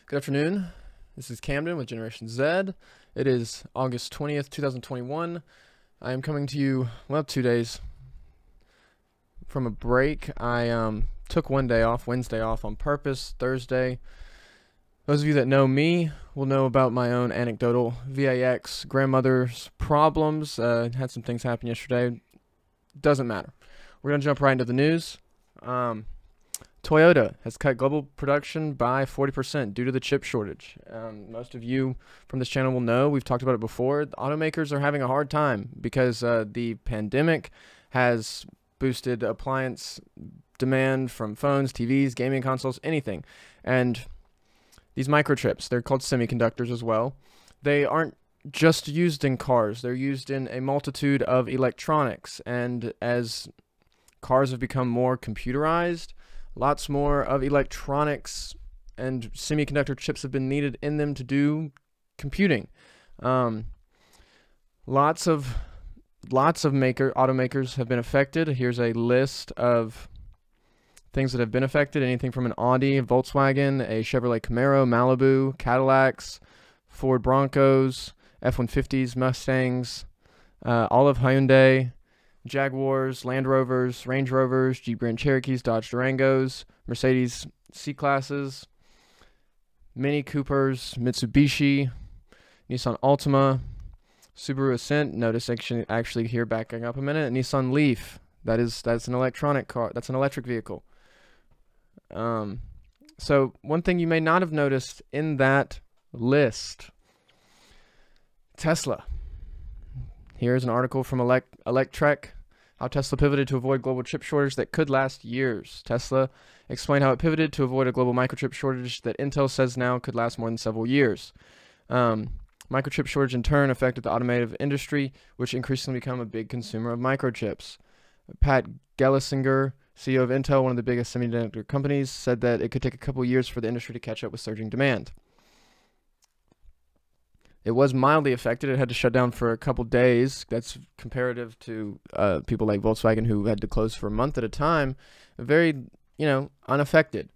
Good afternoon. This is Camden with Generation Z. It is August 20th, 2021. I am coming to you, well, 2 days from a break. I took one day off, Wednesday off on purpose, Thursday. Those of you that know me will know about my own anecdotal VAX grandmother's problems. Had some things happen yesterday. Doesn't matter. We're going to jump right into the news. Toyota has cut global production by 40% due to the chip shortage. Most of you from this channel will know, we've talked about it before, the automakers are having a hard time because the pandemic has boosted appliance demand from phones, TVs, gaming consoles, anything. And these microchips, they're called semiconductors as well. They aren't just used in cars, they're used in a multitude of electronics. And as cars have become more computerized, lots more of electronics and semiconductor chips have been needed in them to do computing. Lots of automakers have been affected. Here's a list of things that have been affected. Anything from an Audi, a Volkswagen, a Chevrolet Camaro, Malibu, Cadillacs, Ford Broncos, F-150s, Mustangs, all of Hyundai, Jaguars, Land Rovers, Range Rovers, Jeep Grand Cherokees, Dodge Durangos, Mercedes C-Classes, Mini Coopers, Mitsubishi, Nissan Altima, Subaru Ascent. Notice actually here, backing up a minute, Nissan Leaf. That's an electronic car. That's an electric vehicle. So one thing you may not have noticed in that list, Tesla. Here's an article from Electrek, how Tesla pivoted to avoid global chip shortage that could last years. Tesla explained how it pivoted to avoid a global microchip shortage that Intel says now could last more than several years. Microchip shortage in turn affected the automotive industry, which increasingly become a big consumer of microchips. Pat Gelsinger, CEO of Intel, one of the biggest semiconductor companies, said that it could take a couple years for the industry to catch up with surging demand. It was mildly affected. It had to shut down for a couple days. That's comparative to people like Volkswagen who had to close for a month at a time. Very, unaffected.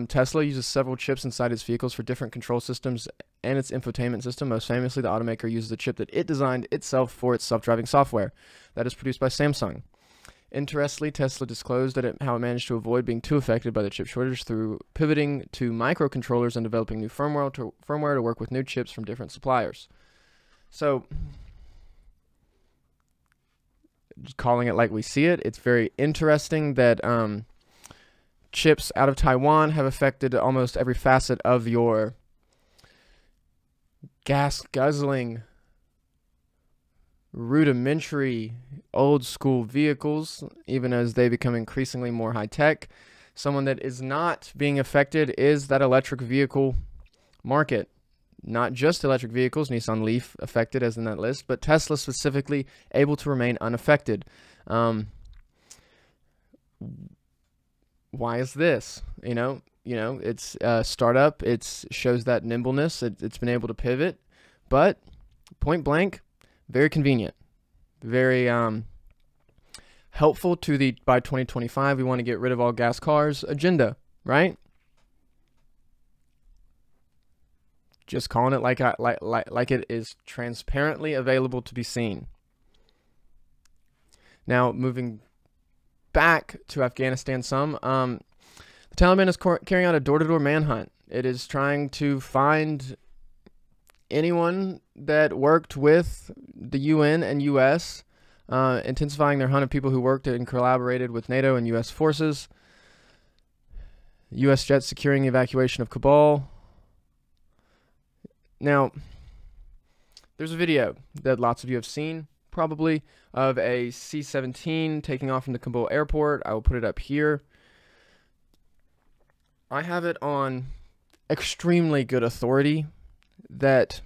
Tesla uses several chips inside its vehicles for different control systems and its infotainment system. Most famously, the automaker uses a chip that it designed itself for its self-driving software that is produced by Samsung. Interestingly, Tesla disclosed how it managed to avoid being too affected by the chip shortage through pivoting to microcontrollers and developing new firmware to work with new chips from different suppliers. So, just calling it like we see it, it's very interesting that chips out of Taiwan have affected almost every facet of your gas-guzzling, rudimentary, old-school vehicles, even as they become increasingly more high-tech. Someone that is not being affected is that electric vehicle market. Not just electric vehicles, Nissan Leaf affected as in that list, but Tesla specifically able to remain unaffected. Why is this? It's a startup. It shows that nimbleness. It's been able to pivot, but point blank, very convenient, very helpful to the by 2025 we want to get rid of all gas cars agenda, right? Just calling it like it is transparently available to be seen. Now moving back to Afghanistan, the Taliban is carrying out a door-to-door manhunt. It is trying to find anyone that worked with the UN and US, intensifying their hunt of people who worked and collaborated with NATO and US forces. US jets securing the evacuation of Kabul. Now, there's a video that lots of you have seen, probably, of a C-17 taking off from the Kabul airport. I will put it up here. I have it on extremely good authority that,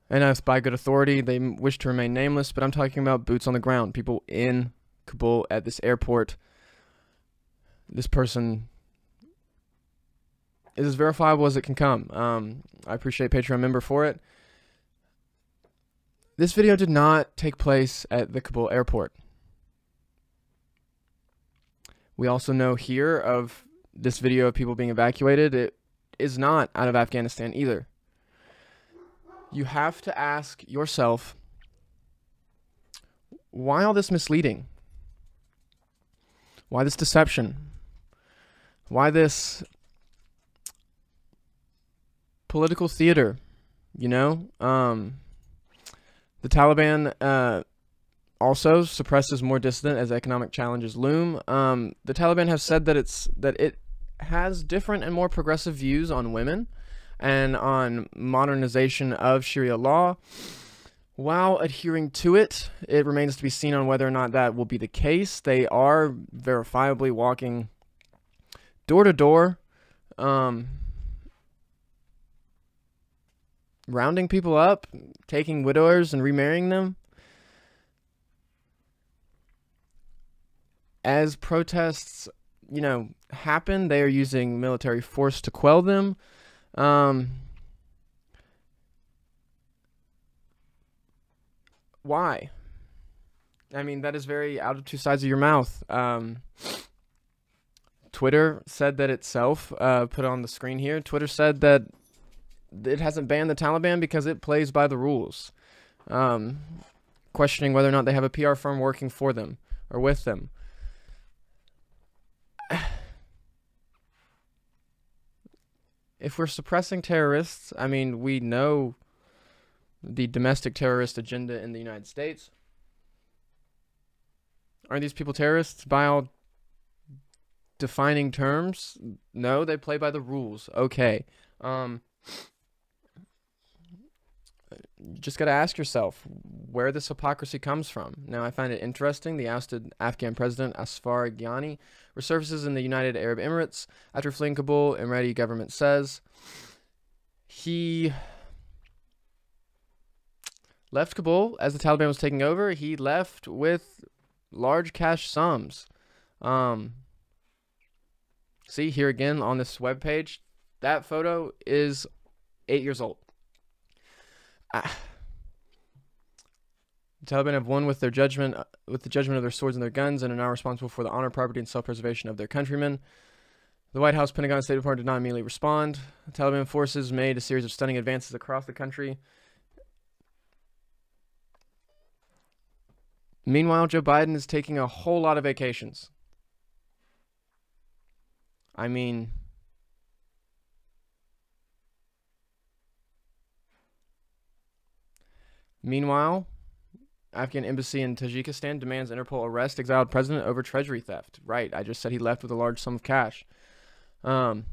and as by good authority, they wish to remain nameless, but I'm talking about boots on the ground, people in Kabul at this airport. This person is as verifiable as it can come. I appreciate Patreon member for it. This video did not take place at the Kabul airport. We also know here of this video of people being evacuated, it is not out of Afghanistan either. You have to ask yourself, why all this misleading? Why this deception? Why this political theater? You know, the Taliban also suppresses more dissident as economic challenges loom. The Taliban have said that it has different and more progressive views on women and on modernization of Sharia law. While adhering to it, it remains to be seen on whether or not that will be the case. They are verifiably walking door to door, rounding people up, taking widowers and remarrying them. As protests, you know, happen, they are using military force to quell them. Why? I mean, that is very out of two sides of your mouth. Twitter said that itself, put on the screen here. Twitter said that it hasn't banned the Taliban because it plays by the rules. Questioning whether or not they have a PR firm working for them or with them. If we're suppressing terrorists, I mean, we know the domestic terrorist agenda in the United States. Are these people terrorists by all defining terms? No, they play by the rules. Okay. You just got to ask yourself where this hypocrisy comes from. Now, I find it interesting. The ousted Afghan president, Asfar Ghani, resurfaces in the United Arab Emirates after fleeing Kabul, Emirati government says. He left Kabul as the Taliban was taking over. He left with large cash sums. See here again on this webpage, that photo is 8 years old. The Taliban have won with their judgment, with the judgment of their swords and their guns, and are now responsible for the honor, property, and self-preservation of their countrymen. The White House, Pentagon, and State Department did not immediately respond. The Taliban forces made a series of stunning advances across the country. Meanwhile, Joe Biden is taking a whole lot of vacations. I mean, meanwhile, Afghan embassy in Tajikistan demands Interpol arrest exiled president over treasury theft. Right, I just said he left with a large sum of cash. The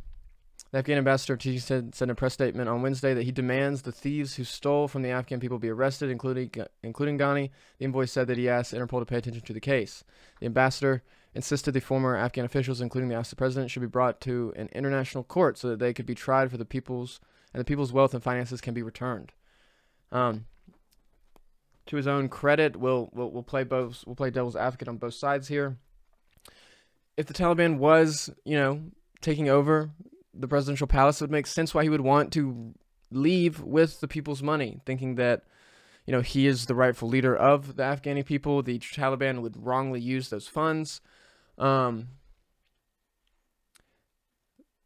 Afghan ambassador to Tajikistan said in a press statement on Wednesday that he demands the thieves who stole from the Afghan people be arrested, including Ghani. The envoy said that he asked Interpol to pay attention to the case. The ambassador insisted the former Afghan officials, including the ousted president, should be brought to an international court so that they could be tried for the people's wealth and finances can be returned. To his own credit, we'll play devil's advocate on both sides here. If the Taliban was, you know, taking over the presidential palace, it would make sense why he would want to leave with the people's money, thinking that, you know, he is the rightful leader of the Afghani people. The Taliban would wrongly use those funds. On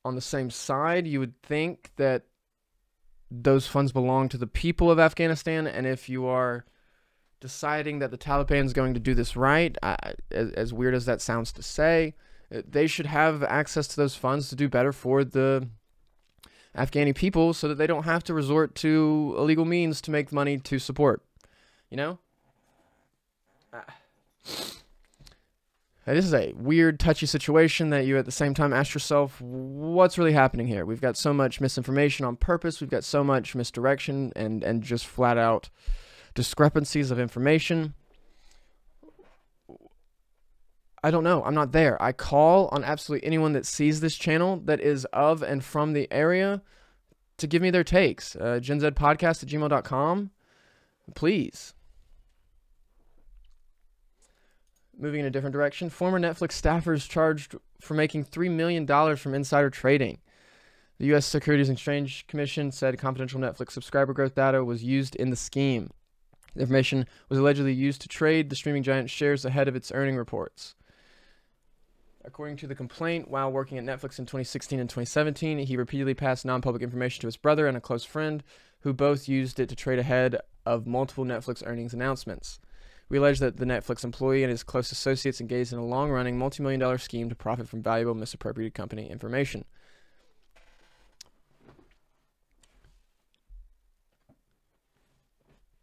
the same side, you would think that those funds belong to the people of Afghanistan, and if you are deciding that the Taliban is going to do this right, as weird as that sounds to say, they should have access to those funds to do better for the Afghani people so that they don't have to resort to illegal means to make money to support. You know? This is a weird, touchy situation that you at the same time ask yourself, what's really happening here? We've got so much misinformation on purpose. We've got so much misdirection and just flat out discrepancies of information. I don't know. I'm not there. I call on absolutely anyone that sees this channel that is of and from the area to give me their takes. GenZPodcast@gmail.com. Please. Moving in a different direction, former Netflix staffers charged for making $3 million from insider trading. The U.S. Securities and Exchange Commission said confidential Netflix subscriber growth data was used in the scheme. The information was allegedly used to trade the streaming giant's shares ahead of its earning reports. According to the complaint, while working at Netflix in 2016 and 2017, he repeatedly passed non-public information to his brother and a close friend, who both used it to trade ahead of multiple Netflix earnings announcements. We allege that the Netflix employee and his close associates engaged in a long-running multi-million-dollar scheme to profit from valuable misappropriated company information.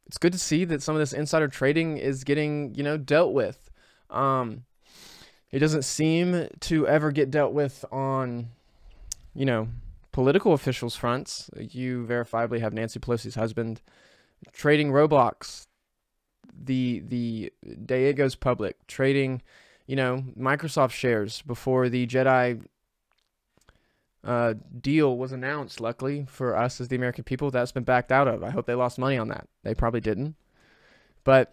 It's good to see that some of this insider trading is getting, dealt with. It doesn't seem to ever get dealt with on, political officials' fronts. You verifiably have Nancy Pelosi's husband trading Roblox the day it goes public, trading, Microsoft shares before the Jedi deal was announced. Luckily for us as the American people, that's been backed out of. I hope they lost money on that. They probably didn't. But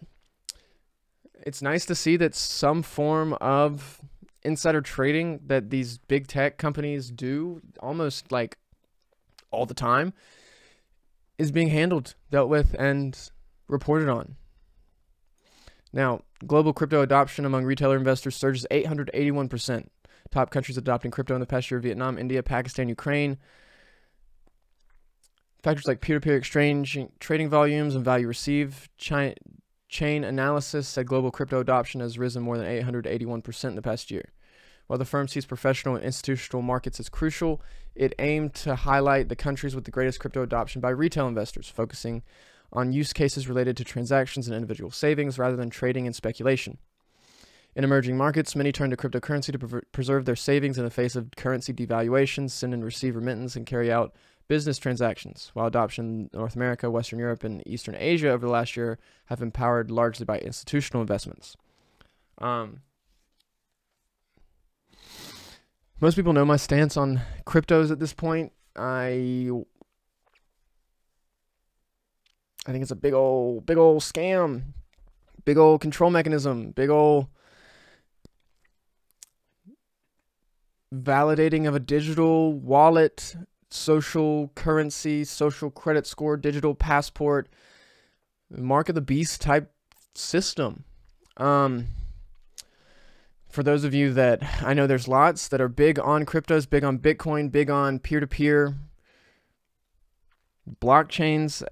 it's nice to see that some form of insider trading that these big tech companies do almost like all the time is being handled, dealt with, and reported on. Now, global crypto adoption among retailer investors surges 881%. Top countries adopting crypto in the past year: Vietnam, India, Pakistan, Ukraine. Factors like peer-to-peer exchange, trading volumes, and value received. Chain analysis said global crypto adoption has risen more than 881% in the past year. While the firm sees professional and institutional markets as crucial, it aimed to highlight the countries with the greatest crypto adoption by retail investors, focusing on use cases related to transactions and individual savings rather than trading and speculation. In emerging markets, many turn to cryptocurrency to preserve their savings in the face of currency devaluations, send and receive remittance, and carry out business transactions, while adoption in North America, Western Europe, and Eastern Asia over the last year have been powered largely by institutional investments. Most people know my stance on cryptos at this point. I think it's a big old scam, big old control mechanism, big old validating of a digital wallet, social currency, social credit score, digital passport, mark of the beast type system. For those of you that, I know there's lots that are big on cryptos, big on Bitcoin, big on peer-to-peer blockchains.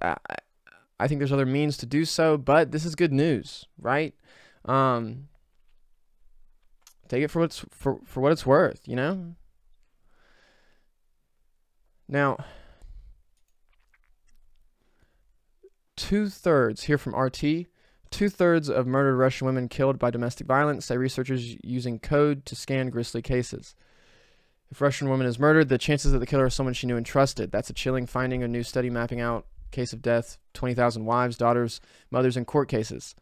I think there's other means to do so, but this is good news, right? Take it for what it's worth, Now, 2/3 here from RT. 2/3 of murdered Russian women killed by domestic violence, say researchers using code to scan grisly cases. If a Russian woman is murdered, the chances that the killer is someone she knew and trusted. That's a chilling finding. A new study mapping out case of death, 20,000 wives, daughters, mothers in court cases.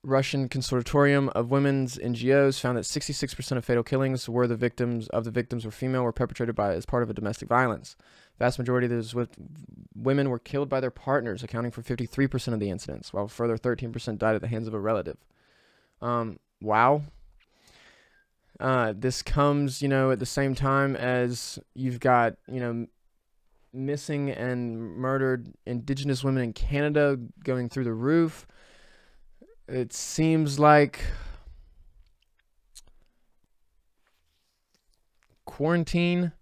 Russian Consortium of Women's NGOs found that 66% of fatal killings were the victims were female, were perpetrated as part of a domestic violence. Vast majority of those women were killed by their partners, accounting for 53% of the incidents, while a further 13% died at the hands of a relative. Wow. This comes, at the same time as you've got, missing and murdered Indigenous women in Canada going through the roof. It seems like quarantine,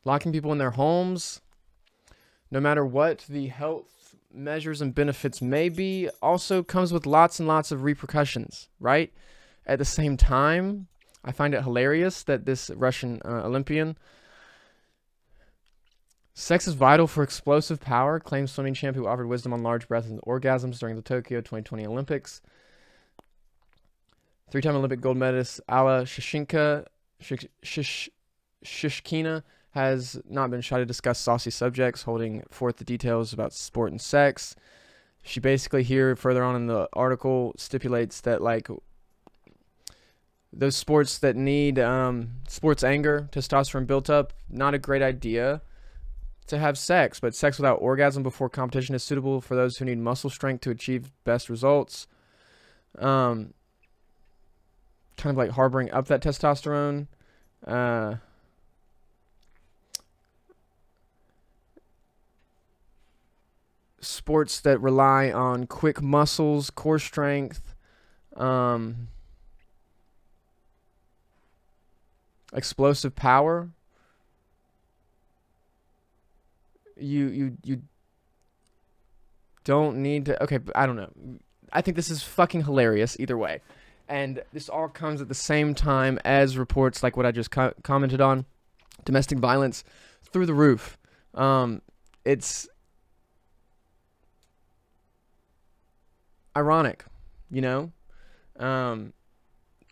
locking people in their homes, no matter what the health measures and benefits may be, also comes with lots and lots of repercussions, right? At the same time, I find it hilarious that this Russian Olympian, sex is vital for explosive power, claims swimming champ who offered wisdom on large breaths and orgasms during the Tokyo 2020 Olympics. Three-time Olympic gold medalist Alla Shishkina has not been shy to discuss saucy subjects, holding forth the details about sport and sex. She basically here, further on in the article, stipulates that, like, those sports that need sports anger, testosterone built up, not a great idea to have sex, but sex without orgasm before competition is suitable for those who need muscle strength to achieve best results. Kind of like harboring up that testosterone. Sports that rely on quick muscles, core strength, explosive power, you don't need to. Okay, I don't know. I think this is fucking hilarious either way. And this all comes at the same time as reports like what I just commented on. Domestic violence through the roof. It's ironic, you know?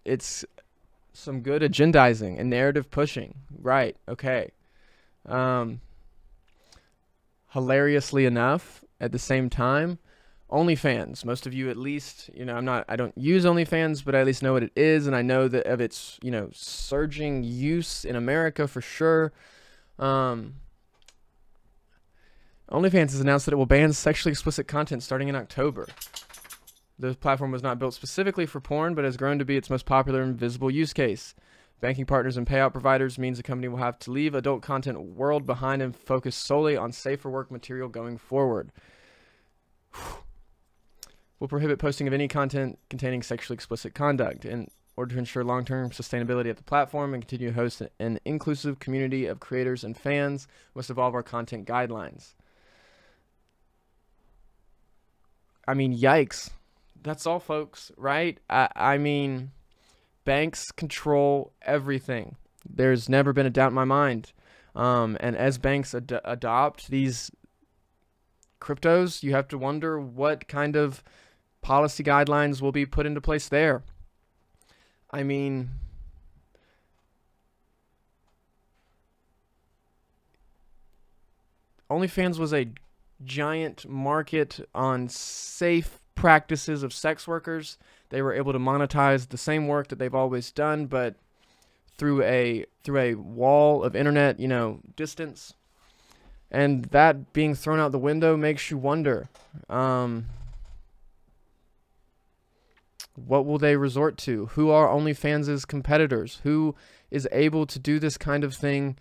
It's some good agendizing and narrative pushing. Right, okay. Hilariously enough, at the same time, OnlyFans. Most of you, at least, you know, I don't use OnlyFans, but I at least know what it is, and I know that of its, you know, surging use in America for sure. OnlyFans has announced that it will ban sexually explicit content starting in October. The platform was not built specifically for porn, but has grown to be its most popular and visible use case. Banking partners and payout providers means the company will have to leave adult content world behind and focus solely on safer work material going forward. Will prohibit posting of any content containing sexually explicit conduct in order to ensure long-term sustainability of the platform and continue to host an inclusive community of creators and fans. Must evolve our content guidelines. I mean, yikes. That's all, folks, right? I mean, banks control everything. There's never been a doubt in my mind. And as banks adopt these cryptos, you have to wonder what kind of policy guidelines will be put into place there. I mean, OnlyFans was a giant market on safe practices of sex workers. They were able to monetize the same work that they've always done, but through a wall of internet, you know, distance. And that being thrown out the window makes you wonder, what will they resort to? Who are OnlyFans' competitors? Who is able to do this kind of thing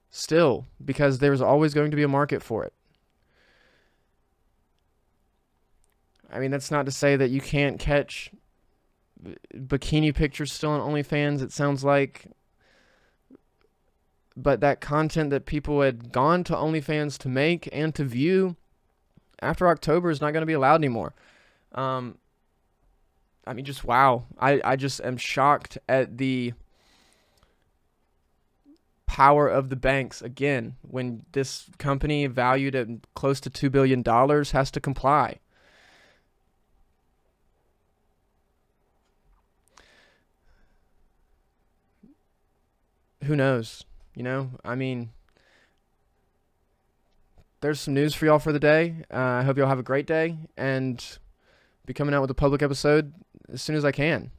still? Because there's always going to be a market for it. I mean, that's not to say that you can't catch bikini pictures still on OnlyFans, it sounds like. But that content that people had gone to OnlyFans to make and to view after October is not going to be allowed anymore. I mean, just wow. I just am shocked at the power of the banks, again, when this company valued at close to $2 billion has to comply. Who knows? You know, I mean, there's some news for y'all for the day. I hope y'all have a great day, and be coming out with a public episode as soon as I can.